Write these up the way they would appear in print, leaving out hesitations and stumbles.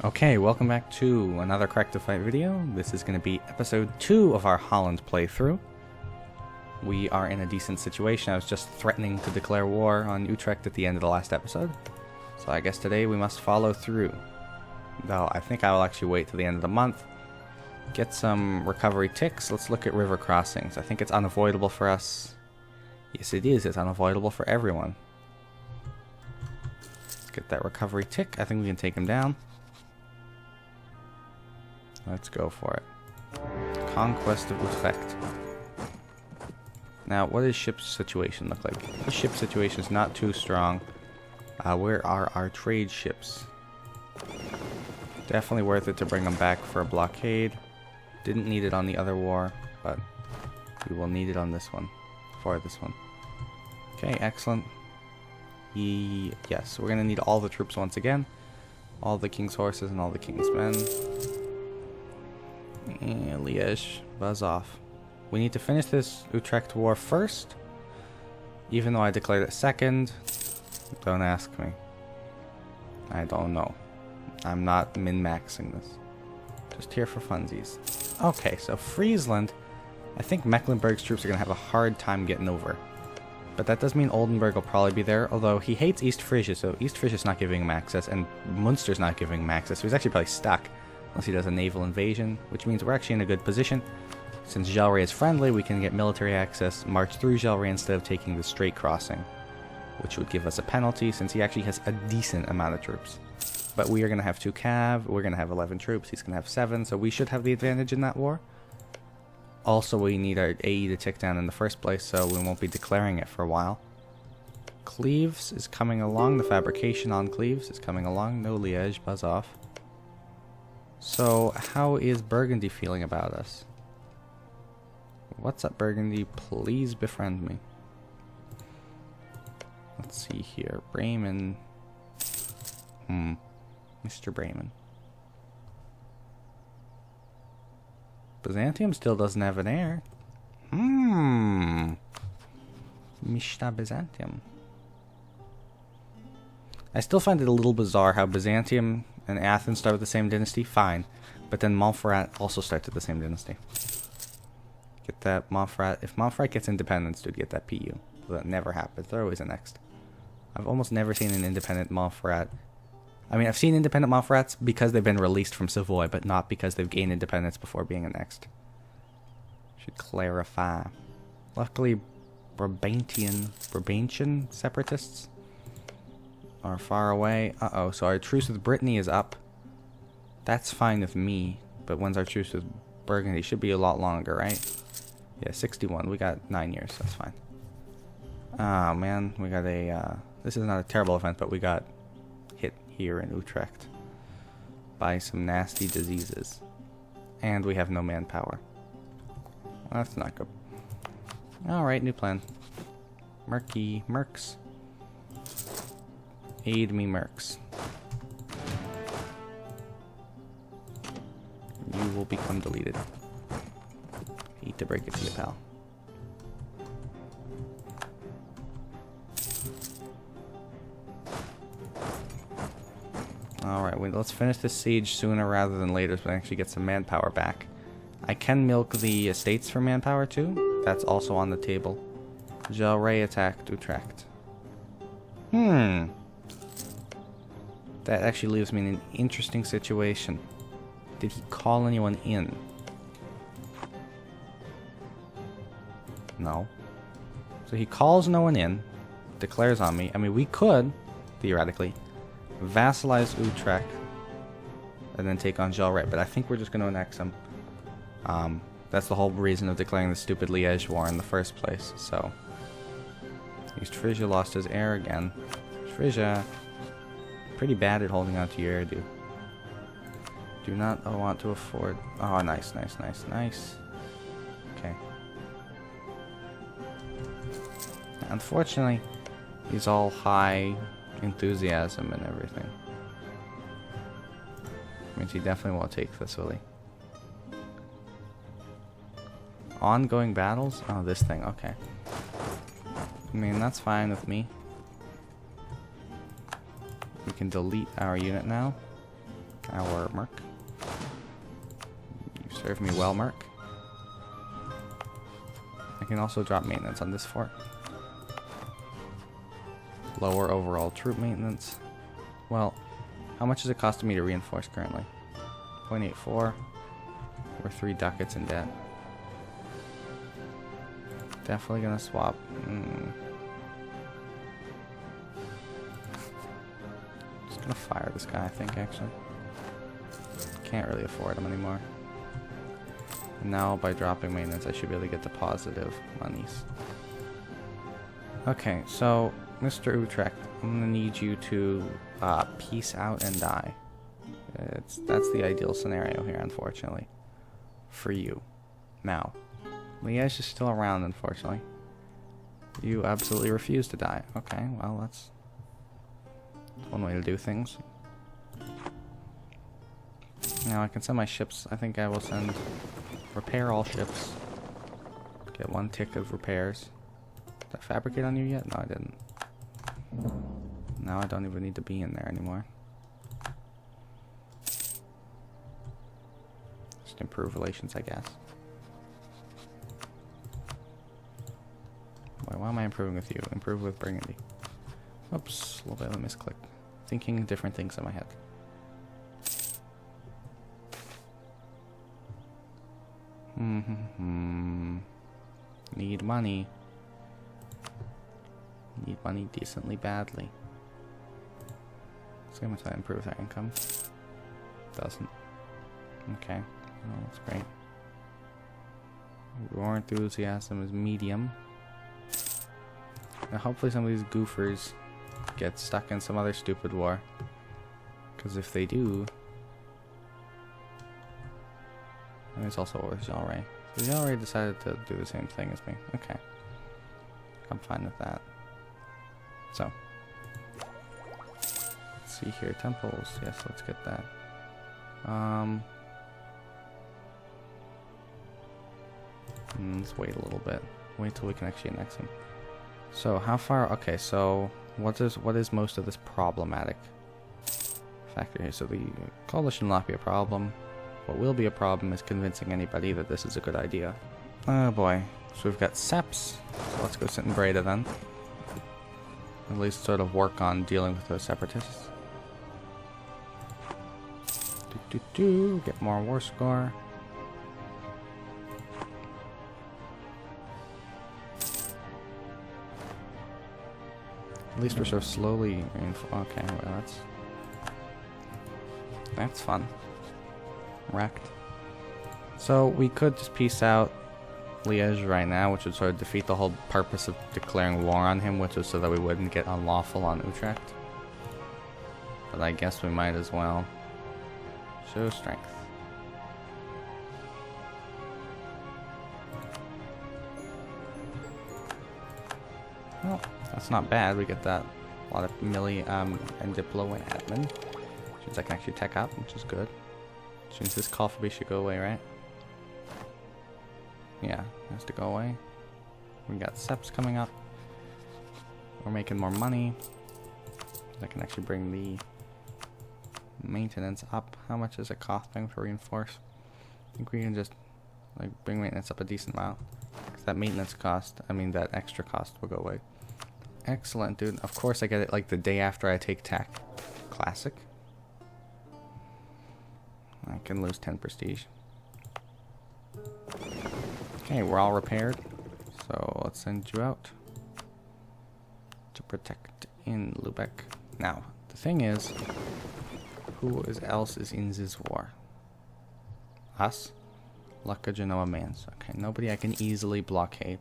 Okay, welcome back to another Corrective Fight video. This is going to be episode 2 of our Holland playthrough. We are in a decent situation. I was just threatening to declare war on Utrecht at the end of the last episode. So I guess today we must follow through. Though I think I will actually wait till the end of the month. Get some recovery ticks. Let's look at river crossings. I think it's unavoidable for us. Yes it is, it's unavoidable for everyone. Let's get that recovery tick. I think we can take him down. Let's go for it. Conquest of Utrecht. Now, what does ship's situation look like? The ship situation is not too strong. Where are our trade ships? Definitely worth it to bring them back for a blockade. Didn't need it on the other war, but we will need it on this one. For this one. Okay, excellent. Yes, we're going to need all the troops once again. All the king's horses and all the king's men. And Liège, buzz off. We need to finish this Utrecht war first. Even though I declared it second. Don't ask me. I don't know. I'm not min-maxing this. Just here for funsies. Okay, so Friesland. I think Mecklenburg's troops are going to have a hard time getting over. But that does mean Oldenburg will probably be there. Although he hates East Frisia, so East Frisia's not giving him access. And Munster's not giving him access. So he's actually probably stuck. Unless he does a naval invasion, which means we're actually in a good position. Since Gelre is friendly, we can get military access, march through Gelre instead of taking the straight crossing, which would give us a penalty since he actually has a decent amount of troops. But we are going to have 2 cav, we're going to have 11 troops, he's going to have 7, so we should have the advantage in that war. Also, we need our AE to tick down in the first place, so we won't be declaring it for a while. Cleves is coming along, the fabrication on Cleves is coming along, no Liège, buzz off. So, how is Burgundy feeling about us? What's up, Burgundy? Please befriend me. Let's see here. Bremen. Mr. Bremen. Byzantium still doesn't have an heir. Mr. Byzantium. I still find it a little bizarre how Byzantium and Athens start with the same dynasty, fine. But then Montferrat also starts with the same dynasty. Get that Montferrat. If Montferrat gets independence, dude, get that PU. That never happens. They're always annexed. I've almost never seen an independent Montferrat. I mean, I've seen independent Montferrats because they've been released from Savoy, but not because they've gained independence before being annexed. Should clarify. Luckily, Brabantian separatists are far away. Uh-oh, so our truce with Brittany is up. That's fine with me, but when's our truce with Burgundy? Should be a lot longer, right? Yeah, 61. We got 9 years, that's fine. Oh, man, we got a, this is not a terrible event, but we got hit here in Utrecht by some nasty diseases. And we have no manpower. Well, that's not good. Alright, new plan. Mercs. Aid me, Mercs. You will become deleted. Hate to break it to you, pal. Alright, let's finish this siege sooner rather than later so we actually get some manpower back. I can milk the estates for manpower too. That's also on the table. Gelre attacked Utrecht. That actually leaves me in an interesting situation. Did he call anyone in? No. So he calls no one in, declares on me. I mean, we could, theoretically, vassalize Utrecht and then take on Gelre, but I think we're just going to annex him. That's the whole reason of declaring the stupid Liège war in the first place, so. East Frisia lost his heir again. Frisia, pretty bad at holding on to your heir, dude. Do not want to afford. Oh, nice. Okay. Unfortunately, he's all high enthusiasm and everything. Means he definitely won't take this, will he? Ongoing battles? Oh, this thing, okay. I mean, that's fine with me. We can delete our unit now. our merc. You serve me well, merc. I can also drop maintenance on this fort. Lower overall troop maintenance. Well, how much is it costing me to reinforce currently? 0.84. We're 3 ducats in debt. Definitely gonna swap. Just gonna fire this guy, I think, actually. Can't really afford him anymore. And now, by dropping maintenance, I should be able to get the positive monies. Okay, so, Mr. Utrecht, I'm gonna need you to peace out and die. That's the ideal scenario here, unfortunately. For you. Now, Liège is still around, unfortunately. You absolutely refuse to die. Okay, well, that's one way to do things. Now I can send my ships. I think I will send repair all ships. Get 1 tick of repairs. Did I fabricate on you yet? No, I didn't. Now I don't even need to be in there anymore. Just improve relations, I guess. Why am I improving with you? Improve with Burgundy. Oops, a little bit of a misclick. Thinking different things in my head. Need money. Need money decently badly. So I'm gonna try to improve that income. Doesn't. Okay, well, that's great. War enthusiasm is medium. Now hopefully some of these goofers get stuck in some other stupid war. Because if they do... And there's also war with Jalray. So Jalray decided to do the same thing as me. Okay. I'm fine with that. So. Let's see here. Temples. Yes, let's get that. Let's wait a little bit. Wait till we can actually annex him. So how far? Okay, so what is most of this problematic factor here? So the coalition will not be a problem. What will be a problem is convincing anybody that this is a good idea. Oh boy. So we've got Seps. So let's go sit in Breda then. At least sort of work on dealing with those separatists. Get more war score. At least we're sort of slowly... Okay, well that's fun. Wrecked. So we could just peace out Liège right now, which would sort of defeat the whole purpose of declaring war on him, which was so that we wouldn't get unlawful on Utrecht. But I guess we might as well. Show strength. Well, that's not bad. We get that a lot of milli and diplo and admin, which means I can actually tech up, which is good. Which means this call for B should go away, right? Yeah, it has to go away. We got Seps coming up. We're making more money. I can actually bring the maintenance up. How much is it costing for reinforce? I think we can just like bring maintenance up a decent amount. Because that maintenance cost, I mean that extra cost will go away. Excellent, dude. Of course I get it like the day after I take tech. Classic. I can lose 10 prestige. Okay, we're all repaired. So let's send you out to protect in Lubeck. Now, the thing is, who else is in this war? Us? Lucca, Genoa, Mans. Okay, nobody I can easily blockade.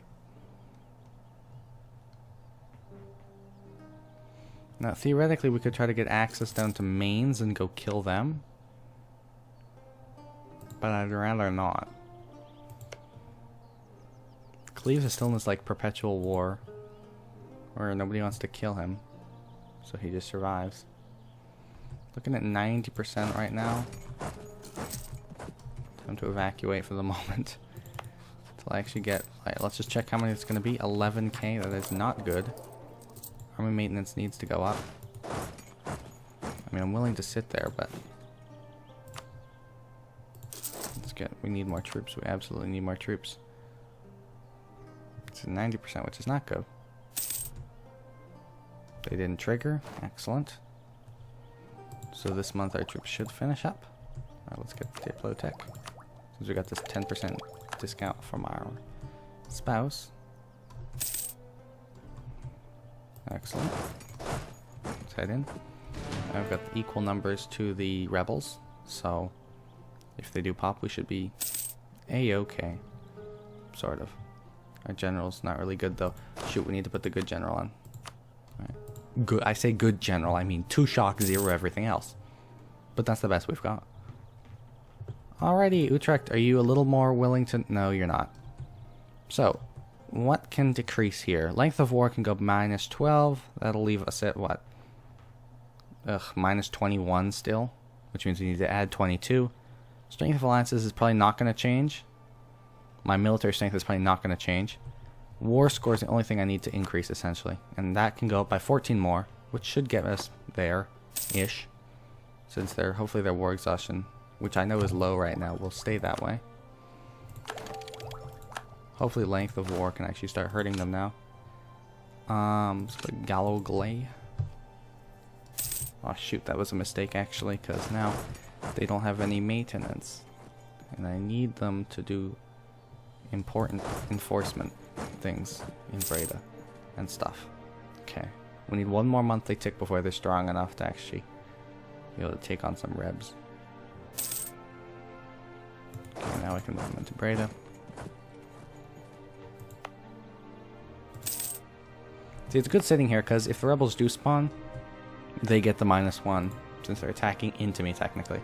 Now, theoretically, we could try to get access down to Mainz and go kill them. But I'd rather not. Cleves is still in this, like, perpetual war. Where nobody wants to kill him. So he just survives. Looking at 90% right now. Time to evacuate for the moment. Until I actually get... Alright, let's just check how many it's going to be. 11k, that is not good. Army maintenance needs to go up. I mean, I'm willing to sit there, but... We need more troops. We absolutely need more troops. It's 90%, which is not good. They didn't trigger. Excellent. So this month our troops should finish up. Alright, let's get Diplotech. Since we got this 10% discount from our spouse. Excellent. Let's head in. I've got equal numbers to the rebels, so if they do pop, we should be A-okay. Sort of. Our general's not really good though. Shoot, we need to put the good general on. Right. Good. I say good general, I mean 2 shock, 0 everything else. But that's the best we've got. Alrighty, Utrecht, are you a little more willing to... No, you're not. So, what can decrease here? Length of war can go minus 12. That'll leave us at what? Minus 21 still. Which means we need to add 22. Strength of alliances is probably not going to change. My military strength is probably not going to change. War score is the only thing I need to increase, essentially. And that can go up by 14 more, which should get us there-ish. Since hopefully their war exhaustion, which I know is low right now, will stay that way. Hopefully length of war can actually start hurting them now. Let's put Gallo Glay. Oh shoot, that was a mistake actually, because now they don't have any maintenance. And I need them to do important enforcement things in Breda and stuff. Okay. We need one more monthly tick before they're strong enough to actually be able to take on some rebs. Okay, now I can move them into Breda. See, it's good sitting here because if the rebels do spawn, they get the -1 since they're attacking into me technically.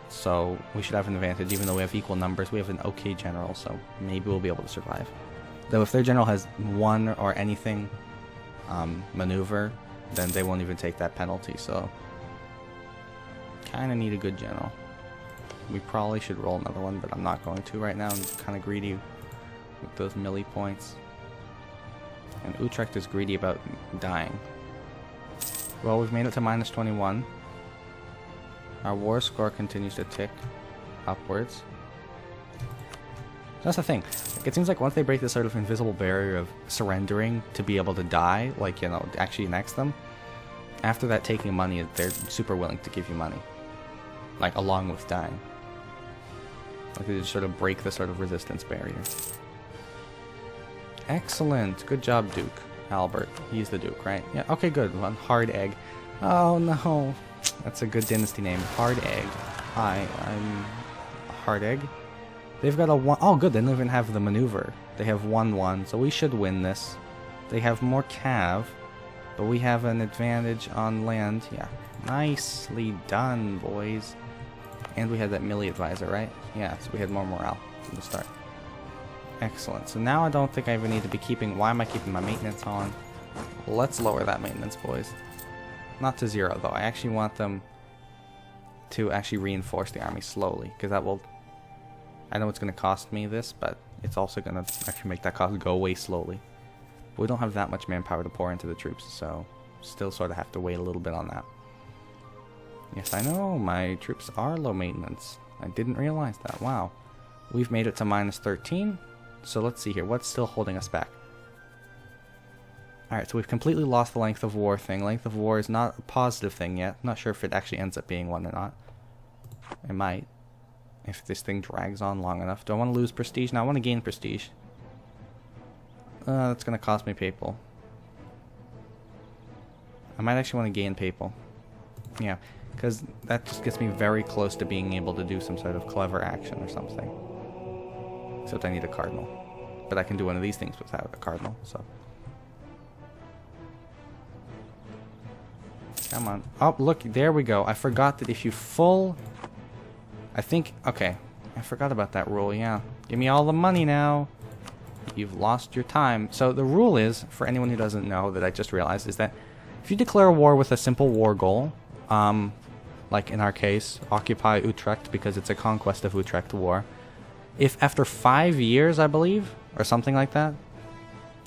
So we should have an advantage even though we have equal numbers. We have an okay general, so maybe we'll be able to survive. Though if their general has 1 or anything maneuver, then they won't even take that penalty, so kind of need a good general. We probably should roll another one, but I'm not going to right now. I'm kind of greedy with those melee points. And Utrecht is greedy about dying. Well, we've made it to -21. Our war score continues to tick upwards. That's the thing. Like, it seems like once they break this sort of invisible barrier of surrendering to be able to die, like, you know, actually next them, after that taking money, they're super willing to give you money. Like, along with dying. Like, they just sort of break the sort of resistance barrier. Excellent. Good job, Duke. Albert. He's the Duke, right? Yeah, okay, good. One hard egg. Oh, no. That's a good dynasty name. Hard egg. Hi, I'm hard egg. They've got a 1... Oh, good. They don't even have the maneuver. They have 1-1, so we should win this. They have more cav, but we have an advantage on land. Yeah. Nicely done, boys. And we had that melee advisor, right? Yeah, so we had more morale from the start. Excellent. So now I don't think I even need to be keeping... Why am I keeping my maintenance on? Let's lower that maintenance, boys. Not to 0, though. I actually want them to actually reinforce the army slowly, because that will... I know it's going to cost me this, but it's also going to actually make that cost go away slowly. But we don't have that much manpower to pour into the troops, so still sort of have to wait a little bit on that. Yes, I know, my troops are low maintenance. I didn't realize that. Wow. We've made it to -13. So let's see here. What's still holding us back? Alright, so we've completely lost the length of war thing. Length of war is not a positive thing yet. I'm not sure if it actually ends up being one or not. It might. If this thing drags on long enough. Do I want to lose prestige? No, I want to gain prestige. That's going to cost me papal. I might actually want to gain papal. Yeah, because that just gets me very close to being able to do some sort of clever action or something. Except I need a cardinal. But I can do one of these things without a cardinal, so. Come on. Oh, look, there we go. I forgot that if you full... I think... Okay. I forgot about that rule, yeah. Give me all the money now. You've lost your time. So the rule is, for anyone who doesn't know that I just realized, is that if you declare a war with a simple war goal, like in our case, occupy Utrecht because it's a conquest of Utrecht war, if after 5 years, I believe, or something like that,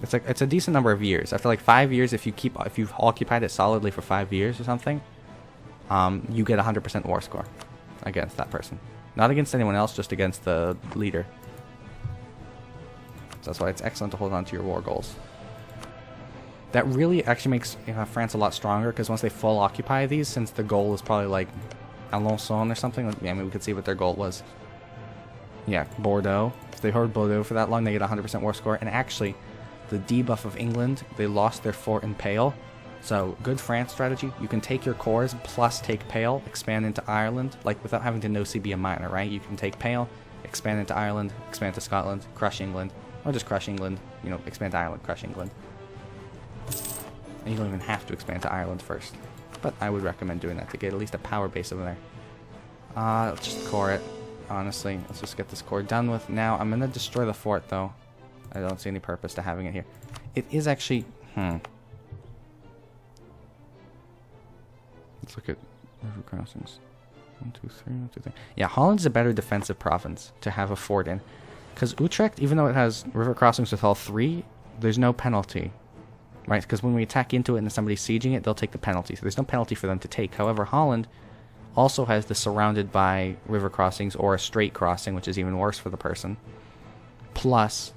it's a decent number of years. After like 5 years, if you've occupied it solidly for 5 years or something, you get 100% war score. against that person. Not against anyone else, just against the leader. So that's why it's excellent to hold on to your war goals. That really actually makes France a lot stronger, because once they full occupy these, since the goal is probably like Alençon or something, I mean, we could see what their goal was. Yeah, Bordeaux. If they hold Bordeaux for that long, they get 100% war score. And actually, the debuff of England, they lost their fort in Pale. So, good France strategy. You can take your cores plus take Pale, expand into Ireland, like without having to no-C be a minor, right? You can take Pale, expand into Ireland, expand to Scotland, crush England, or just crush England, you know, expand to Ireland, crush England. And you don't even have to expand to Ireland first. But I would recommend doing that to get at least a power base over there. Let's just core it, honestly. Let's just get this core done with. Now, I'm going to destroy the fort, though. I don't see any purpose to having it here. It is actually... Let's look at river crossings. 1, 2, 3, 1, 2, 3. Yeah, Holland's a better defensive province to have a fort in. Because Utrecht, even though it has river crossings with all 3, there's no penalty. Right? Because when we attack into it and somebody's sieging it, they'll take the penalty. So there's no penalty for them to take. However, Holland also has the surrounded by river crossings or a straight crossing, which is even worse for the person. Plus,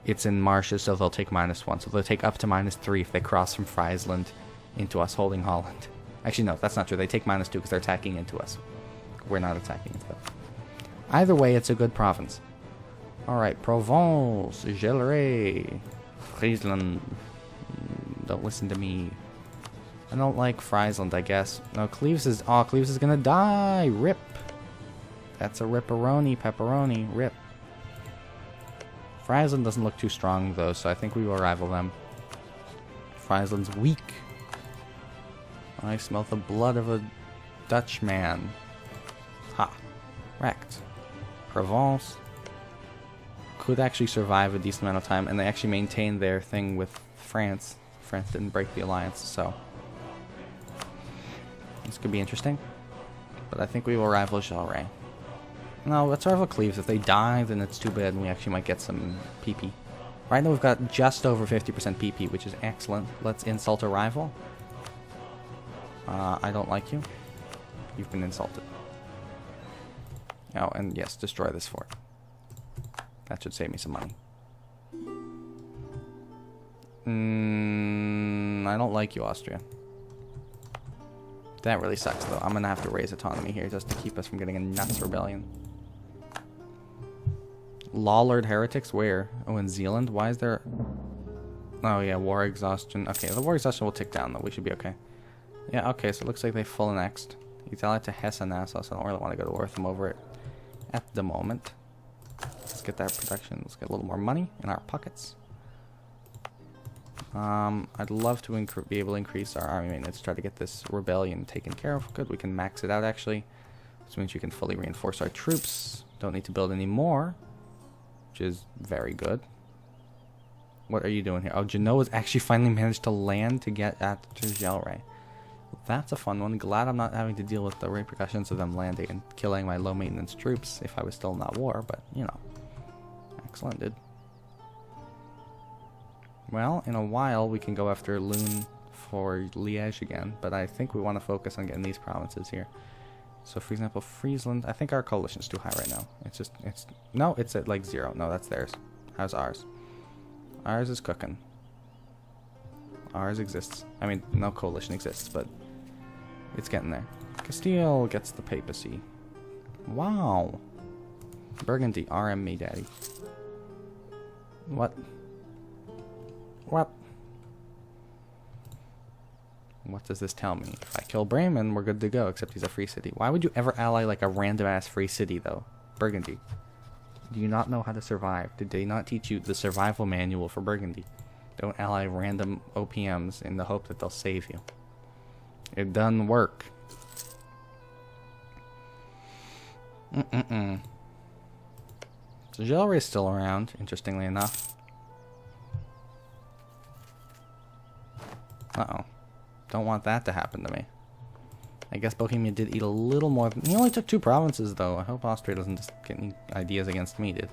it's in marshes, so they'll take -1. So they'll take up to -3 if they cross from Friesland into us holding Holland. Actually, no, that's not true. They take -2 because they're attacking into us. We're not attacking into them. Either way, it's a good province. Alright, Provence, Géléré, Friesland. Don't listen to me. I don't like Friesland, I guess. No, Cleves is... Oh, Cleves is gonna die! Rip! That's a ripperoni, pepperoni. Rip. Friesland doesn't look too strong, though, so I think we will rival them. Friesland's weak. I smell the blood of a Dutchman. Ha. Wrecked. Provence could actually survive a decent amount of time, and they actually maintained their thing with France. France didn't break the alliance, so this could be interesting. But I think we will rival Géléré. No, let's rival Cleves. If they die, then it's too bad, and we actually might get some PP. Right now we've got just over 50% PP, which is excellent. Let's insult a rival. I don't like you. You've been insulted. Oh, and yes, destroy this fort. That should save me some money. I don't like you, Austria. That really sucks, though. I'm going to have to raise autonomy here just to keep us from getting a nuts rebellion. Lollard heretics? Where? Oh, in Zealand? Why is there... Oh, yeah, war exhaustion. Okay, the war exhaustion will tick down, though. We should be okay. Yeah, okay, so it looks like they full annexed. He's allied to Hesse and Nassau, so I don't really want to go to war with them over it at the moment. Let's get that production. Let's get a little more money in our pockets. I'd love to be able to increase our army maintenance, try to get this rebellion taken care of. Good, we can max it out, actually. Which means you can fully reinforce our troops. Don't need to build any more, which is very good. What are you doing here? Oh, Genoa's actually finally managed to land to get at Géléré. That's a fun one. Glad I'm not having to deal with the repercussions of them landing and killing my low maintenance troops if I was still in that war, but, you know. Excellent, dude. Well, in a while we can go after Lune for Liège again, but I think we want to focus on getting these provinces here. So, for example, Friesland, I think our coalition is too high right now. No, it's at like 0. No, that's theirs. How's ours? Ours is cooking. Ours exists. I mean, no coalition exists, but it's getting there. Castile gets the papacy. Wow. Burgundy, RM me, daddy. What? What? What does this tell me? If I kill Bremen, we're good to go, except he's a free city. Why would you ever ally like a random-ass free city, though? Burgundy. Do you not know how to survive? Did they not teach you the survival manual for Burgundy? Don't ally random OPMs in the hope that they'll save you. It doesn't work. So Géléré is still around, interestingly enough. Uh-oh. Don't want that to happen to me. I guess Bohemia did eat a little more. He only took 2 provinces, though. I hope Austria doesn't just get any ideas against me, dude.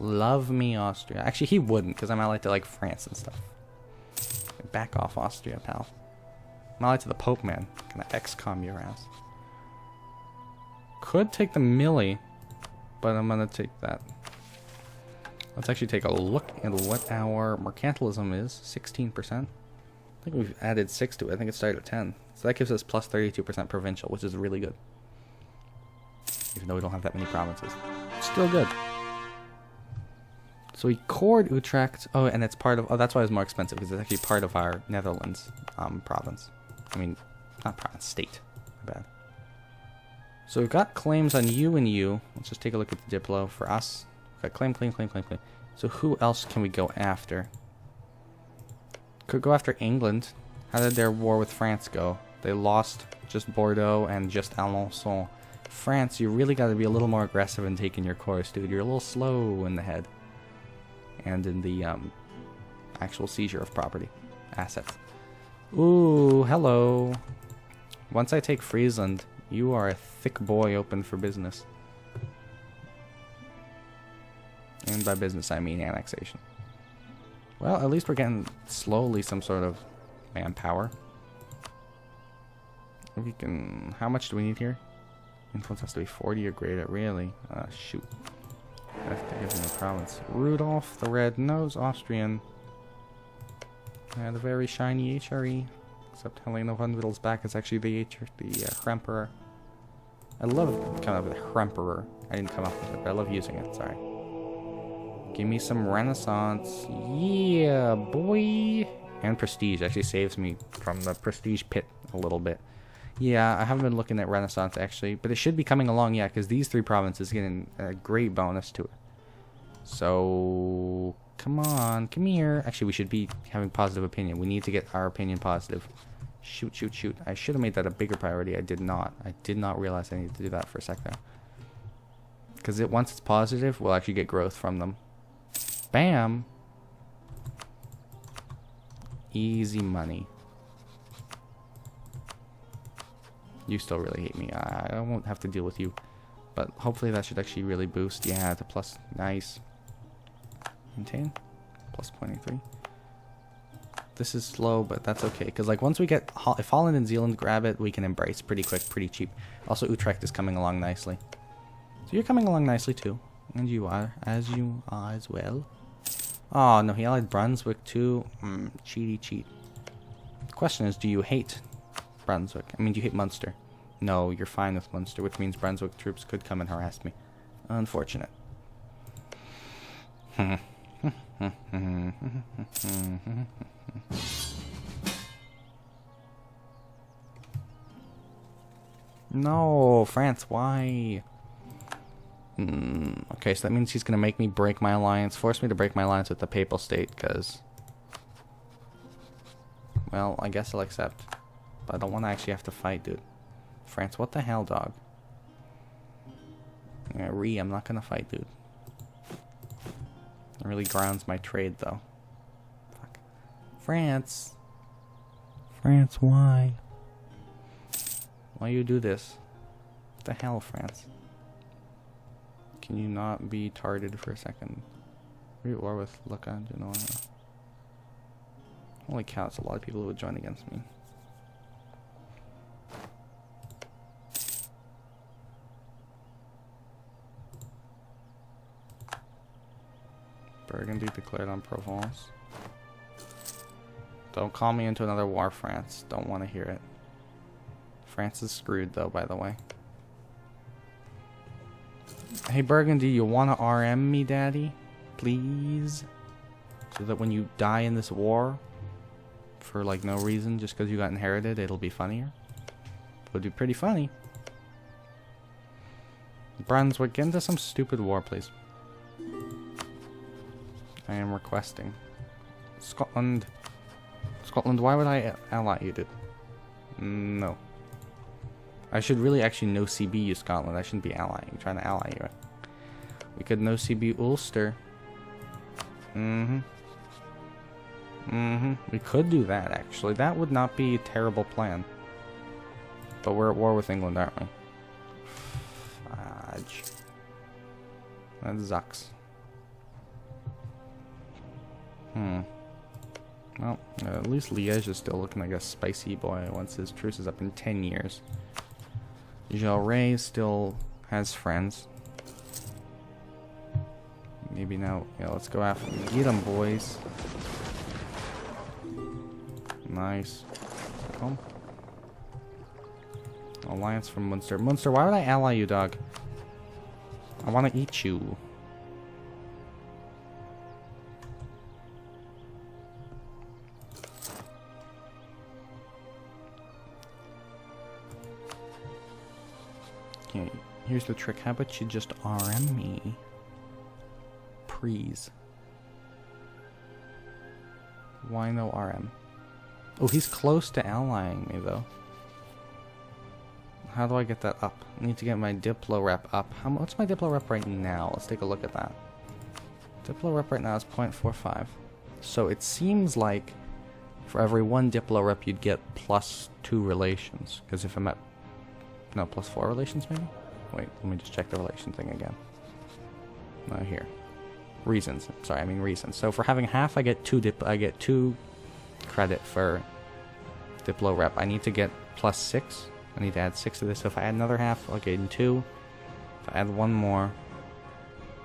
Love me, Austria. Actually, he wouldn't, because I'm allied to, like, France and stuff. Back off, Austria, pal. I'm allied to the Pope, man. Gonna XCOM your ass. could take the milli, but I'm gonna take that. Let's actually take a look at what our mercantilism is. 16%. I think we've added 6 to it. I think it started at 10. So that gives us plus 32% provincial, which is really good. Even though we don't have that many provinces. Still good. So we cored Utrecht. Oh, and it's part of... Oh, that's why it's more expensive, because it's actually part of our Netherlands province. I mean, not province, state. My bad. So we've got claims on you and you. Let's just take a look at the Diplo for us. We've got claim. So who else can we go after? Could go after England. How did their war with France go? They lost just Bordeaux and just Alençon. France, you really got to be a little more aggressive in taking your course, dude. You're a little slow in the head. And in the actual seizure of property. Assets. Ooh, hello. Once I take Friesland, you are a thick boy open for business. And by business, I mean annexation. Well, at least we're getting slowly some sort of manpower. We can... How much do we need here? Influence has to be 40 or greater, really? Shoot. I have to give him a province. Rudolph, the Red-Nosed Austrian. And a very shiny HRE. Except Helena von Wittel's back is actually the Emperor. I love coming up with Emperor. I didn't come up with it, but I love using it. Sorry. Give me some Renaissance. Yeah, boy. And Prestige actually saves me from the Prestige pit a little bit. Yeah, I haven't been looking at Renaissance actually, but it should be coming along, yeah, because these 3 provinces getting a great bonus to it. So, come on, come here. Actually, we should be having positive opinion. We need to get our opinion positive. Shoot, shoot, shoot. I should have made that a bigger priority. I did not. I did not realize I needed to do that for a sec there. Because once it's positive, we'll actually get growth from them. Bam! Easy money. You still really hate me. I won't have to deal with you. But hopefully that should actually really boost. Yeah, the plus. Nice. Maintain. Plus 0.83. This is slow, but that's okay. Because like once we get... If Holland and Zealand grab it, we can embrace pretty quick, pretty cheap. Also, Utrecht is coming along nicely. So you're coming along nicely too. And you are. As you are as well. Oh, no. He allied Brunswick too. Cheaty cheat. The question is, do you hate... Brunswick. I mean, do you hate Munster? No, you're fine with Munster, which means Brunswick troops could come and harass me. Unfortunate. No, France, why? Okay, so that means he's gonna make me break my alliance, force me to break my alliance with the Papal State, because... Well, I guess I'll accept. But I don't want to actually have to fight, dude. France, what the hell, dog? Yeah, I'm not gonna fight, dude. It really grounds my trade, though. Fuck. France. France, why? Why you do this? What the hell, France? Can you not be tarded for a second? Are you at war with Lucca? Do you know? Holy cow, it's a lot of people who would join against me. Burgundy declared on Provence. Don't call me into another war, France. Don't want to hear it. France is screwed, though, by the way. Hey, Burgundy, you want to RM me, daddy? Please? So that when you die in this war, for, like, no reason, just because you got inherited, it'll be funnier? Would be pretty funny. Brunswick, get into some stupid war, please. I am requesting. Scotland. Scotland, why would I ally you, dude? No. I should really actually no CB you, Scotland. I shouldn't be allying. I'm trying to ally you. We could no CB Ulster. We could do that, actually. That would not be a terrible plan. But we're at war with England, aren't we? Fudge. That sucks. Well, at least Liège is still looking like a spicy boy once his truce is up in 10 years. Jaurès still has friends. Maybe now, yeah, let's go after get them, boys. Nice. Home. Alliance from Munster. Munster, why would I ally you, dog? I want to eat you. Okay, here's the trick. How about you just RM me? Please. Why no RM? Oh, he's close to allying me, though. How do I get that up? I need to get my Diplo rep up. What's my Diplo rep right now? Let's take a look at that. Diplo rep right now is 0.45. So it seems like for every 1 Diplo rep, you'd get +2 relations. Because if I'm at... No, +4 relations, maybe? Wait, let me just check the relation thing again. No, here. Reasons. Sorry, I mean reasons. So for having half, I get 2 credit for Diplo rep. I need to get +6. I need to add 6 to this. So if I add another half, I'll gain 2. If I add 1 more,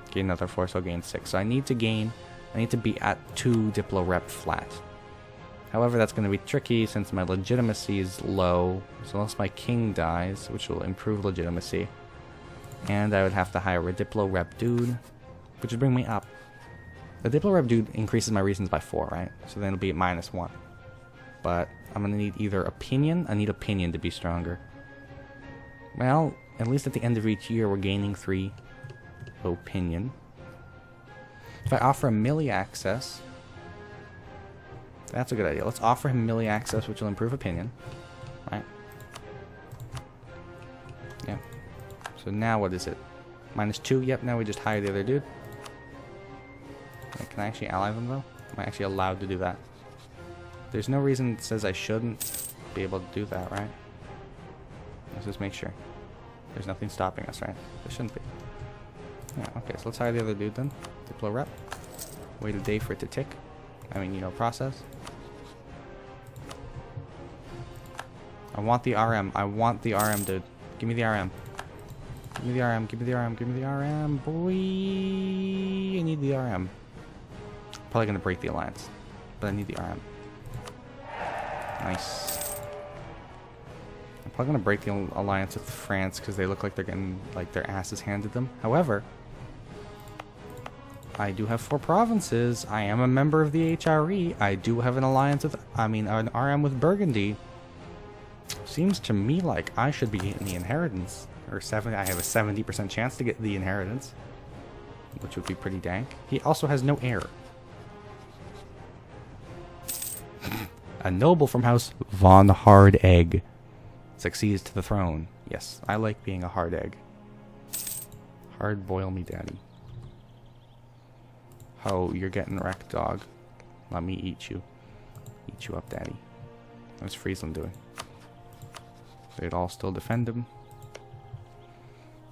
gain another 4, so I'll gain 6. So I need to be at 2 Diplo rep flat. However, that's going to be tricky since my legitimacy is low. So unless my king dies, which will improve legitimacy, and I would have to hire a Diplo rep dude, which would bring me up. The Diplo rep dude increases my reasons by 4, right? So then it'll be at -1. But I'm going to need either opinion. I need opinion to be stronger. Well, at least at the end of each year, we're gaining 3 opinion. If I offer a melee access, that's a good idea. Let's offer him melee access, which will improve opinion. Right? Yeah. So now what is it? -2. Yep, now we just hire the other dude. Can I actually ally them, though? Am I actually allowed to do that? There's no reason that says I shouldn't be able to do that, right? Let's just make sure. There's nothing stopping us, right? There shouldn't be. Yeah, okay, so let's hire the other dude then. Diplo rep. Wait a day for it to tick. I mean, you know, process. I want the RM. I want the RM, dude. Give me the RM. Give me the RM. Give me the RM. Give me the RM, boy. I need the RM. Probably gonna break the alliance, but I need the RM. Nice. I'm probably gonna break the alliance with France because they look like they're getting like their asses handed them. However, I do have 4 provinces. I am a member of the HRE. I do have an alliance with, an RM with Burgundy. Seems to me like I should be getting the inheritance. Or I have a 70% chance to get the inheritance, which would be pretty dank. He also has no heir. A noble from House von Hard Egg succeeds to the throne. Yes, I like being a hard egg. Hard boil me, daddy. Oh, you're getting wrecked, dog. Let me eat you. Eat you up, daddy. What's Friesland doing? They'd all still defend him.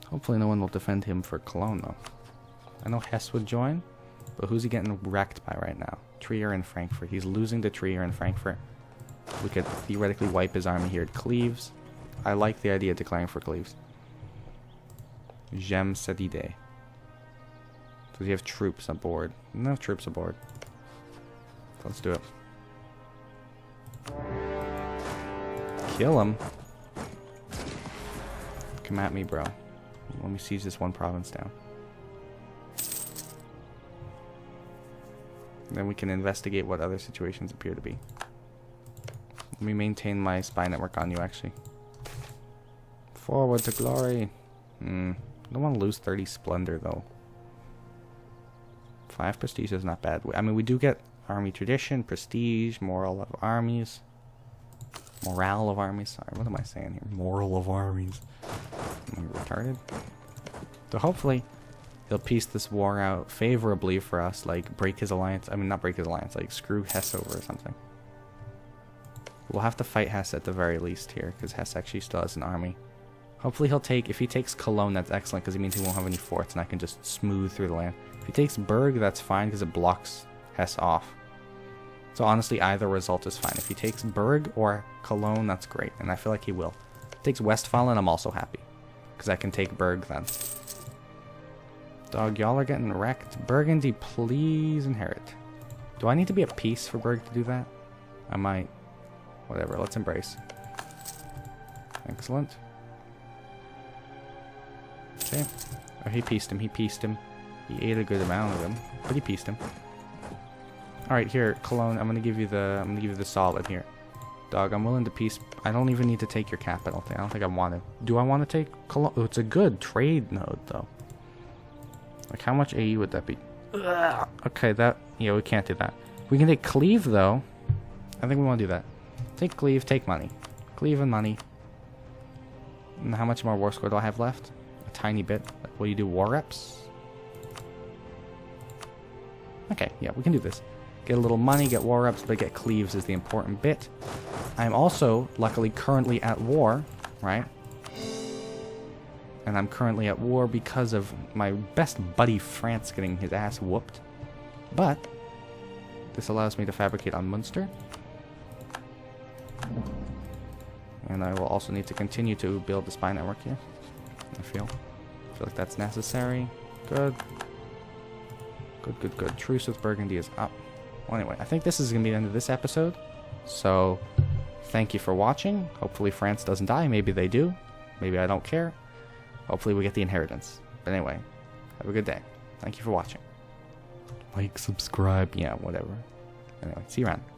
Hopefully no one will defend him for Cologne, though. I know Hesse would join, but who's he getting wrecked by right now? Trier and Frankfurt. He's losing to Trier and Frankfurt. We could theoretically wipe his army here at Cleves. I like the idea of declaring for Cleves. J'aime cette idée. Does he have troops aboard? No troops aboard. Let's do it. Kill him. Come at me, bro. Let me seize this one province down. Then we can investigate what other situations appear to be. Let me maintain my spy network on you, actually. Forward to glory. I don't want to lose 30 splendor, though. 5 prestige is not bad. I mean, we do get army tradition, prestige, morale of armies. Morale of armies. Sorry, what am I saying here? Moral of armies. Am I retarded? So hopefully he'll piece this war out favorably for us, like break his alliance. I mean, not break his alliance, like screw Hesse over or something. We'll have to fight Hesse at the very least here, because Hesse actually still has an army. Hopefully he'll take, if he takes Cologne, that's excellent, because it means he won't have any forts, and I can just smooth through the land. If he takes Berg, that's fine, because it blocks Hesse off. So honestly, either result is fine. If he takes Berg or Cologne, that's great, and I feel like he will. If he takes Westphalen, I'm also happy. Because I can take Berg then. Dog, y'all are getting wrecked. Burgundy, please inherit. Do I need to be at peace for Berg to do that? I might. Whatever, let's embrace. Excellent. Okay. Oh, he pieced him, he pieced him. He ate a good amount of him, but he pieced him. Alright, here, Cologne, I'm gonna give you the solid here. Dog, I'm willing to piece. I don't even need to take your capital thing. I don't think I want to. Do I want to take Cologne? Oh, it's a good trade node, though. Like, how much AE would that be? Ugh. Okay, that... Yeah, we can't do that. We can take Cleve, though. I think we want to do that. Take Cleve, take money. Cleve and money. And how much more war score do I have left? A tiny bit. Like, will you do war reps? Okay, yeah, we can do this. Get a little money, get war reps, but get cleaves is the important bit. I'm also, luckily, currently at war, right? And I'm currently at war because of my best buddy France getting his ass whooped. But this allows me to fabricate on Munster. And I will also need to continue to build the spy network here. I feel like that's necessary. Good. Good. Truce with Burgundy is up. Well, anyway, I think this is going to be the end of this episode. So, thank you for watching. Hopefully France doesn't die. Maybe they do. Maybe I don't care. Hopefully we get the inheritance. But anyway, have a good day. Thank you for watching. Like, subscribe. Yeah, whatever. Anyway, see you around.